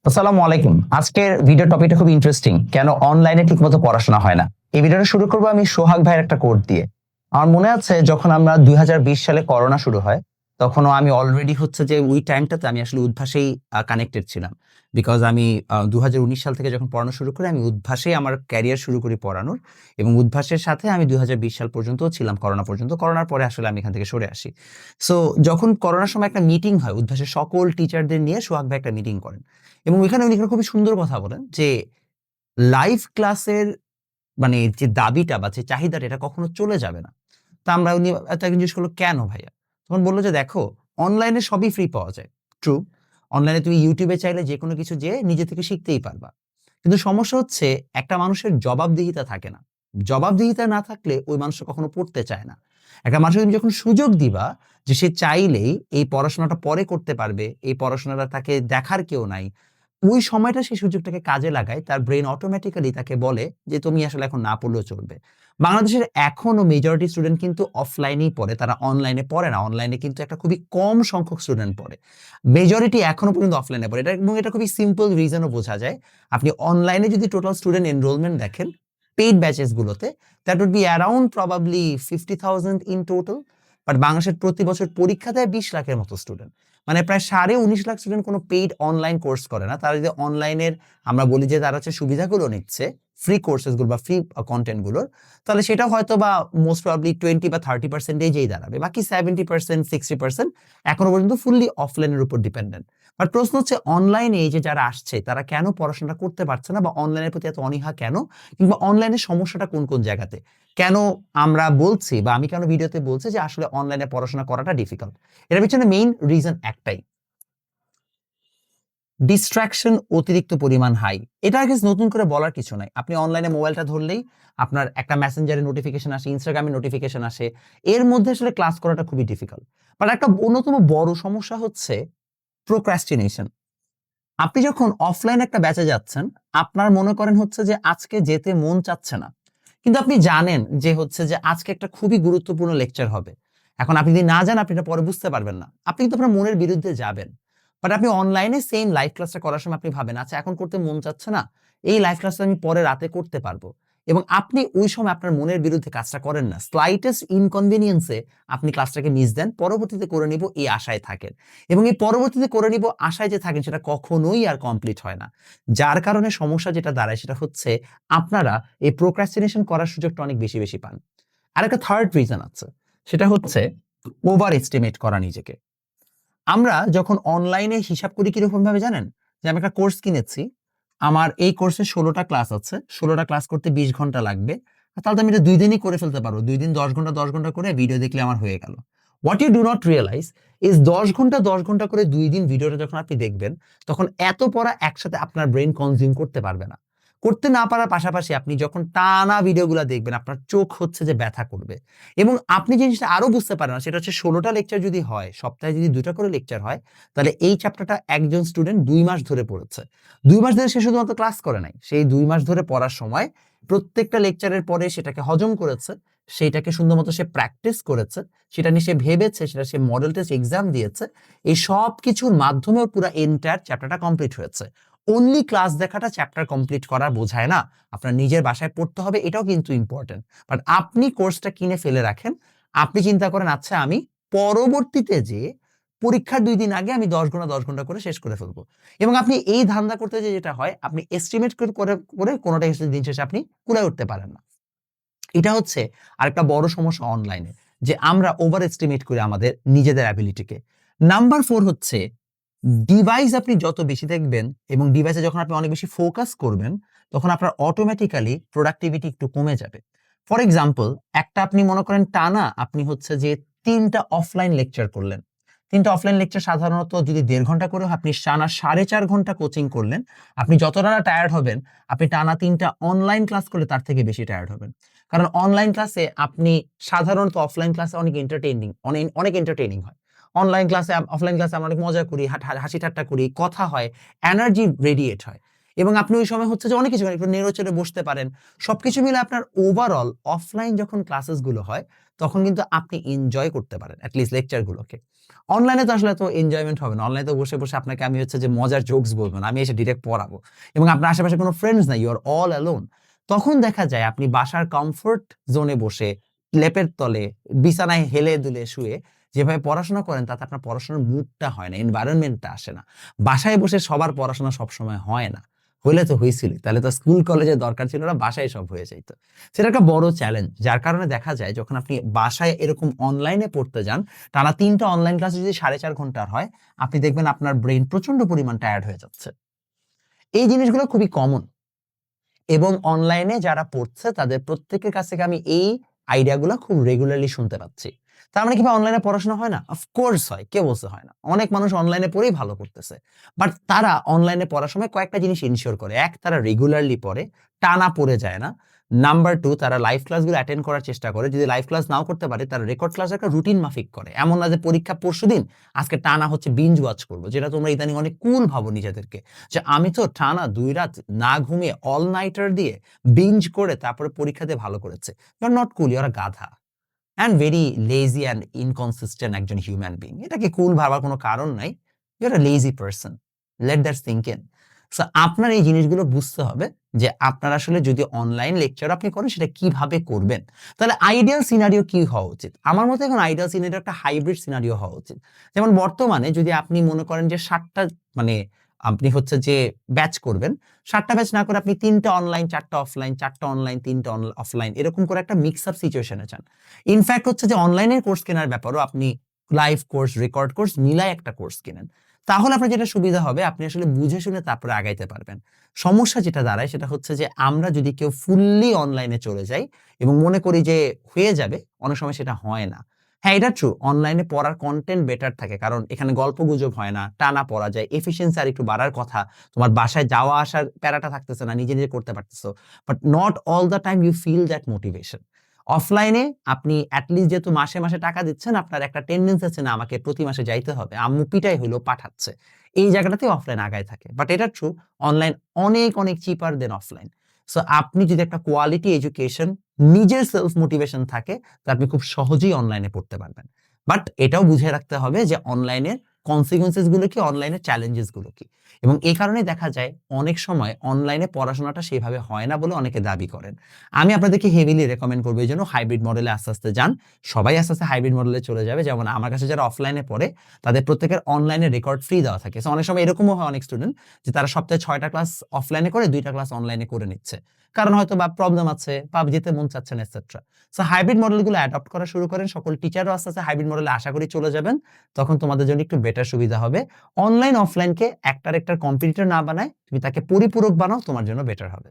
আসসালামু আলাইকুম। আজকের ভিডিও টপিকটা খুব ইন্টারেস্টিং। কেন অনলাইনে ঠিকমতো পড়াশোনা হয় না। এই ভিডিওটা শুরু করব আমি সোহাগ ভাইয়ের একটা কোট দিয়ে। আমার মনে আছে যখন আমরা ২০২০ সালে করোনা শুরু হয়, তখনও আমি অলরেডি হচ্ছে যে ওই টাইমটাতে আমি আসলে উদ্ভাসেই কানেক্টেড ছিলাম। বিকজ আমি ২০১৯ সাল থেকে যখন পড়ানো শুরু করি, আমি উদ্ভাসেই আমার ক্যারিয়ার শুরু করি পড়ানোর এবং উদ্ভাসের সাথে আমি ২০২০ সাল পর্যন্তও ছিলাম করোনা পর্যন্ত। করোনার পরে আসলে আমি এখান থেকে সরে আসি। সো যখন করোনার সময় একটা মিটিং হয়, উদ্ভাসের সকল টিচারদের নিয়ে সোহাগ ভাই একটা মিটিং করেন। এবং ওইখানে উনি একটা খুবই সুন্দর কথা বলেন যে লাইভ ক্লাসের মানে যে দাবিটা বা যে চাহিদাটা এটা কখনো চলে যাবে না। তো উনি তাকে জিজ্ঞেস করলো, "কেন ভাইয়া?" তখন বলল যে, "দেখো, অনলাইনে সবই ফ্রি পাওয়া যায়। ট্রু। অনলাইনে তুমি YouTube এ চাইলে যেকোনো কিছু যেয়ে নিজে থেকে শিখতেই পারবা। কিন্তু সমস্যা হচ্ছে একটা মানুষের জবাবদিহিতা থাকে না। জবাবদিহিতা না থাকলে ওই মানুষটা কখনো পড়তে চায় না। একটা মানুষকে তুমি যখন সুযোগ দিবা যে সে চাইলেই এই পড়াশোনাটা পরে করতে পারবে, এই পড়াশোনাটা তাকে দেখার কেউ নাই। ওই সময়টা সেই সুযোগটাকে কাজে লাগায়, তার ব্রেইন অটোমেটিক্যালি তাকে বলে যে তুমি আসলে এখন না পড়লেও চলবে। বাংলাদেশের এখনো মেজরিটি স্টুডেন্ট কিন্তু অফলাইনেই পড়ে। তারা অনলাইনে পড়ে না। অনলাইনে কিন্তু একটা খুবই কম সংখ্যক স্টুডেন্ট পড়ে। মেজরিটি এখনো পর্যন্ত অফলাইনে পড়ে। এবং এটা খুবই সিম্পল রিজনও বোঝা যায়। আপনি অনলাইনে যদি টোটাল স্টুডেন্ট এনরোলমেন্ট দেখেন, পেইড ব্যাচেস গুলোতে, that would be around probably 50,000 in total. But বাংলাদেশের প্রতি বছর পরীক্ষা দেয় ২০ লাখের মতো স্টুডেন্ট। মানে প্রায় ১৯.৫ লাখ স্টুডেন্ট কোনো পেইড অনলাইন কোর্স করে না। তারা যদি অনলাইনের আমরা বলি যে তারা হচ্ছে সুবিধাগুলো নিচ্ছে, ফ্রি কোর্সেস গুলো বা ফ্রি কনটেন্ট গুলোর, তাহলে সেটা হয়তোবা মোস্ট প্রবাবলি 20 বা 30% দাঁড়াবে। বাকি 70% 60% এখনো পর্যন্ত ফুললি অফলাইনের উপর ডিপেন্ডেন্ট। বাট প্রশ্ন হচ্ছে অনলাইনে এই যে যারা আসছে তারা কেন পড়াশোনাটা করতে পারছে না বা অনলাইনের প্রতি এত অনীহা কেন? কিংবা অনলাইনের সমস্যাটা কোন, কোন জায়গাতে? কেন আমরা বলছি বা আমি কেন ভিডিওতে বলছি যে আসলে অনলাইনে পড়াশোনা করাটা ডিফিকাল্ট? এটার পেছনে মেইন রিজন একটাই। ডিস্ট্রাকশন অতিরিক্ত পরিমাণ হাই। এটা আই গেস নতুন করে বলার কিছু নাই। আপনি অনলাইনে মোবাইলটা ধরলেই আপনার একটা মেসেঞ্জারে নোটিফিকেশন আসে, ইনস্টাগ্রামে নোটিফিকেশন আসে। এর মধ্যে আসলে ক্লাস করাটা খুবই ডিফিকাল্ট। বাট একটা অন্যতম বড় সমস্যা হচ্ছে প্রোক্রাস্টিনেশন। আপনি যখন অফলাইন একটা ব্যাচে যাচ্ছেন, আপনার মনে করেন হচ্ছে যে আজকে যেতে মন চাচ্ছে না। কিন্তু আপনি জানেন যে হচ্ছে যে আজকে একটা খুবই গুরুত্বপূর্ণ লেকচার হবে। এখন আপনি যদি না যান আপনি এটা পরে বুঝতে পারবেন না। আপনি কিন্তু আপনার মনের বিরুদ্ধে যাবেন। বাট আপনি অনলাইনে সেইম লাইভ ক্লাসটা করার সময় আপনি ভাবেন, "আচ্ছা এখন করতে মন চাচ্ছে না। এই লাইভ ক্লাসটা আমি পরে রাতে করতে পারবো।" এবং আপনি ওই সময় আপনার মনের বিরুদ্ধে কাজটা করেন না। স্লাইটেস্ট ইনকনভেনিয়েন্স এ আপনি ক্লাসটাকে মিস দেন। পরবর্তীতে করে নিব এই আশায় থাকেন। এবং এই পরবর্তীতে করে নিব আশায় যে থাকেন সেটা কখনোই আর কমপ্লিট হয় না। যার কারণে সমস্যা যেটা দাঁড়ায় সেটা হচ্ছে আপনারা এই প্রোক্রাস্টিনেশন করার সুযোগটা অনেক বেশি, বেশি পান। আরেকটা থার্ড রিজন আছে। সেটা হচ্ছে ওভার এস্টিমেট করা নিজেকে। আমরা যখন অনলাইনে হিসাব করি কিরকম ভাবে জানেন? যে আমি একটা কোর্স কিনেছি। আমার এই কোর্সে ১৬ টা ক্লাস আছে। ১৬ টা ক্লাস করতে ২০ ঘন্টা লাগবে। তাহলে তো আমি এটা ২ দিনই করে ফেলতে পারবো। ২ দিন ১০ ঘন্টা, ১০ ঘন্টা করে ভিডিও দেখলে আমার হয়ে গেল। What you do not realize is ১০ ঘন্টা, ১০ ঘন্টা করে ২ দিন ভিডিওটা যখন আপনি দেখবেন, তখন এত পড়া একসাথে আপনার ব্রেইন কনজিউম করতে পারবে না। করতে না পারার পাশাপাশি আপনি যখন টানা ভিডিওগুলা দেখবেন, আপনার চোখ হচ্ছে যে ব্যথা করবে। এবং আপনি যে জিনিসটা আরো বুঝতে পারেন না সেটা হচ্ছে ১৬ টা লেকচার যদি হয়, সপ্তাহে যদি ২ টা করে লেকচার হয়, তাহলে এই চ্যাপ্টারটা একজন স্টুডেন্ট ২ মাস ধরে পড়েছে। ২ মাস ধরে সে শুধুমাত্র ক্লাস করে নাই। সেই ২ মাস ধরে পড়ার সময় প্রত্যেকটা লেকচারের পরে সেটাকে হজম করেছে, সেইটাকে সুন্দর মতো সে প্র্যাকটিস করেছে, সেটা নিয়ে সে ভেবেছে, সেটা সে মডেল টেস্ট এক্সাম দিয়েছে। এই সবকিছুর মাধ্যমেও পুরা এন্টায়ার চ্যাপ্টারটা কমপ্লিট হয়েছে। অনলি ক্লাস দেখাটা চ্যাপ্টার কমপ্লিট করা বোঝায় না। আপনার নিজের বাসায় পড়তে হবে এটাও কিন্তু ইম্পোর্টেন্ট। বাট আপনি কোর্সটা কিনে ফেলে রাখেন। আপনি চিন্তা করেন আচ্ছা আমি পরবর্তীতে যেয়ে পরীক্ষার ২ দিন আগে আমি ১০ ঘন্টা, ১০ ঘন্টা করে শেষ করে ফেলব। এবং আপনি এই ধান্দা করতে যেয়ে যেটা হয়, আপনি এস্টিমেট করে কোনটাই আসলে দিন শেষে আপনি কুলায় উঠতে পারেন না। এটা হচ্ছে আরেকটা বড় সমস্যা অনলাইনে। যে আমরা ওভার এস্টিমেট করি আমাদের নিজেদের অ্যাবিলিটিকে। নাম্বার 4 হচ্ছে ডিভাইস আপনি যত বেশি দেখবেন এবং ডিভাইসে যখন আপনি অনেক বেশি ফোকাস করবেন, তখন আপনার অটোমেটিক্যালি প্রোডাক্টিভিটি একটু কমে যাবে। ফর এক্সাম্পল একটা আপনি মনে করেন টানা আপনি হচ্ছে যে ৩ টা অফলাইন লেকচার করলেন। ৩ টা অফলাইন লেকচার সাধারণত যদি ১.৫ ঘন্টা করেও আপনি টানা ৪.৫ ঘন্টা কোচিং করলেন, আপনি যতটা না টায়ার্ড হবেন, আপনি টানা ৩ টা অনলাইন ক্লাস করলে তার থেকে বেশি টায়ার্ড হবেন। কারণ অনলাইন ক্লাসে আপনি সাধারণত অফলাইন ক্লাসে অনেক এন্টারটেইনিং হয়। অফলাইন ক্লাসে আমরা অনেক মজা করি, হাসি ঠাট্টা করি, কথা হয়, এনার্জি রেডিয়েট হয়। এবং আপনি ওই সময় হচ্ছে যে অনেক কিছু করেন, একটু নেড়ে চেড়ে বসতে পারেন। সবকিছু মিলে আপনার ওভারঅল অফলাইন যখন ক্লাসেস গুলো হয়, তখন কিন্তু আপনি এনজয় করতে পারেন এট লিস্ট লেকচারগুলোকে। অনলাইনে তো আসলে এত এনজয়মেন্ট হবে না। অনলাইনে তো বসে আপনাকে আমি হচ্ছে যে মজার জোকস বলব না। আমি এসে ডিরেক্ট পড়াবো এবং আপনার আশেপাশে কোনো ফ্রেন্ডস নাই। You are all alone. তখন দেখা যায় আপনি বাসার কমফোর্ট জোনে বসে লেপের তলে বিছানায় হেলে-দুলে শুয়ে যেভাবে পড়াশোনা করেন তাতে আপনার পড়াশোনার মুডটা হয় না, এনভায়রনমেন্টটা আসে না। বাসায় বসে সবার পড়াশোনা সবসময় হয় না। হইলে তো হইছিলই। তাহলে তো স্কুল কলেজের দরকার ছিল না, বাসায় সব হয়ে যাইত। সেটা একটা বড় চ্যালেঞ্জ। যার কারণে দেখা যায় যখন আপনি বাসায় এরকম অনলাইনে পড়তে যান, টানা ৩ টা অনলাইন ক্লাস যদি ৪.৫ ঘন্টার হয়, আপনি দেখবেন আপনার ব্রেইন প্রচন্ড পরিমাণ টায়ার্ড হয়ে যাচ্ছে। এই জিনিসগুলো খুবই কমন এবং অনলাইনে যারা পড়ছে তাদের প্রত্যেকের কাছ থেকে আমি এই আইডিয়াগুলা খুব রেগুলারলি শুনতে পাচ্ছি। তার মানে কি ভাই অনলাইনে পড়াশোনা হয় না? অফ কোর্স হয়। কে বলছে হয় না? অনেক মানুষ অনলাইনে পড়েই ভালো করতেছে। বাট তারা অনলাইনে পড়ার সময় কয়েকটা জিনিস এনশিওর করে। ১ তারা রেগুলারলি পড়ে, টানা পড়ে যায় না। নাম্বার ২ তারা লাইভ ক্লাসগুলো অ্যাটেন্ড করার চেষ্টা করে। যদি লাইভ ক্লাস নাও করতে পারে তারা রেকর্ড ক্লাস একটা রুটিন মাফিক করে। এমন না যে পরীক্ষা পরশুদিন আজকে টানা হচ্ছে বিঞ্জ ওয়াচ করব। যেটা তোমরা ইদানিং অনেক কুল ভাবো নিজেদেরকে। যে আমি তো টানা ২ রাত না ঘুমিয়ে অল নাইটার দিয়ে বিঞ্জ করে তারপরে পরীক্ষা দিয়ে ভালো করেছে। You are not cool, you are a গাধা। And very lazy and inconsistent একজন হিউম্যান বিং। এটাকে কুল ভাবার কোনো কারণ নাই। You are a lazy person. Let that sink in. So আপনার এই জিনিসগুলো বুঝতে হবে যে আপনার আসলে যদি অনলাইন লেকচার আপনি করেন সেটা কিভাবে করবেন। তাহলে আইডিয়াল সিনারিও কি হওয়া উচিত? আমার মতে এখন আইডিয়াল সিনারিও একটা হাইব্রিড সিনারিও হওয়া উচিত। যেমন বর্তমানে যদি আপনি মনে করেন যে ৭ টা মানে আপনি হচ্ছে যে ব্যাচ করবেন। ৭ টা ব্যাচ না করে আপনি ৩ টা অনলাইন, ৪ টা অফলাইন, ৪ টা অনলাইন, ৩ টা অফলাইন এরকম করে একটা মিক্স আপ সিচুয়েশন এ যান। ইনফ্যাক্ট হচ্ছে যে অনলাইনের কোর্স কেনার ব্যাপারেও আপনি লাইভ কোর্স, রেকর্ড কোর্স মিলায় একটা কোর্স কিনেন। তাহলে আপনার যেটা সুবিধা হবে আপনি আসলে বুঝে শুনে তারপরে আগাইতে পারবেন। সমস্যা যেটা দাঁড়ায় সেটা হচ্ছে যে আমরা যদি কেউ ফুললি অনলাইনে চলে যাই এবং মনে করি যে হয়ে যাবে, অনেক সময় সেটা হয় না। হ্যাঁ, এটা ট্রু। অনলাইনে পড়ার কনটেন্ট বেটার থাকে। কারণ এখানে গল্পগুজব হয় না, টানা পড়া যায়। এফিশিয়েন্সি আরেকটু বাড়ার কথা। তোমার বাসায় যাওয়া আসার প্যারাটা থাকতেছে না, নিজে করতে পারতেছো। But not all the time you feel that motivation. অফলাইনে আপনি এট লিস্ট যেহেতু মাসে টাকা দিচ্ছেন, আপনার একটা টেনডেন্সি আছে না আমাকে প্রতি মাসে যাইতে হবে। আম্মু পিটাই হইলেও পাঠাচ্ছে। এই জায়গাটাতে অফলাইন আগায় থাকে। বাট এটা ট্রু অনলাইন অনেক চিপার দেন অফলাইন। সো আপনি যদি একটা কোয়ালিটি এডুকেশন নিজের সেলফ মোটিভেশন থাকে তো আপনি খুব সহজেই অনলাইনে পড়তে পারবেন। বাট এটাও বুঝে রাখতে হবে যে অনলাইনের কনসিকুয়েন্সেস গুলো কি, অনলাইনের চ্যালেঞ্জেস গুলো কি? এবং এই কারণেই দেখা যায় অনেক সময় অনলাইনে পড়াশোনাটা সেভাবে হয় না বলে অনেকে দাবি করেন। আমি আপনাদেরকে হেভিলি রেকমেন্ড করব এইজন্য হাইব্রিড মডেলে আস্তে যান। সবাই আস্তে হাইব্রিড মডেলে চলে যাবে। যেমন আমার কাছে যারা অফলাইনে পড়ে তাদের প্রত্যেকের অনলাইনে রেকর্ড ফ্রি দেওয়া থাকে। সো অনেক সময় এরকমও হয় অনেক স্টুডেন্ট যে তারা সপ্তাহে ৬ টা ক্লাস অফলাইনে করে ২ টা ক্লাস অনলাইনে করে নিচ্ছে। কারণ হয়তো বা প্রবলেম আছে বা যেতে মন চাচ্ছে না এটসেট্রা। সো হাইব্রিড মডেলগুলো অ্যাডপ্ট করা শুরু করেন। সকল টিচারও আস্তে হাইব্রিড মডেলে আশা করি চলে যাবেন। তখন তোমাদের জন্য একটু বেটার সুবিধা হবে। অনলাইন অফলাইনকে একটার কম্পিটিটর না বানায় তুমি তাকে পরিপূরক বানাও, তোমার জন্য বেটার হবে।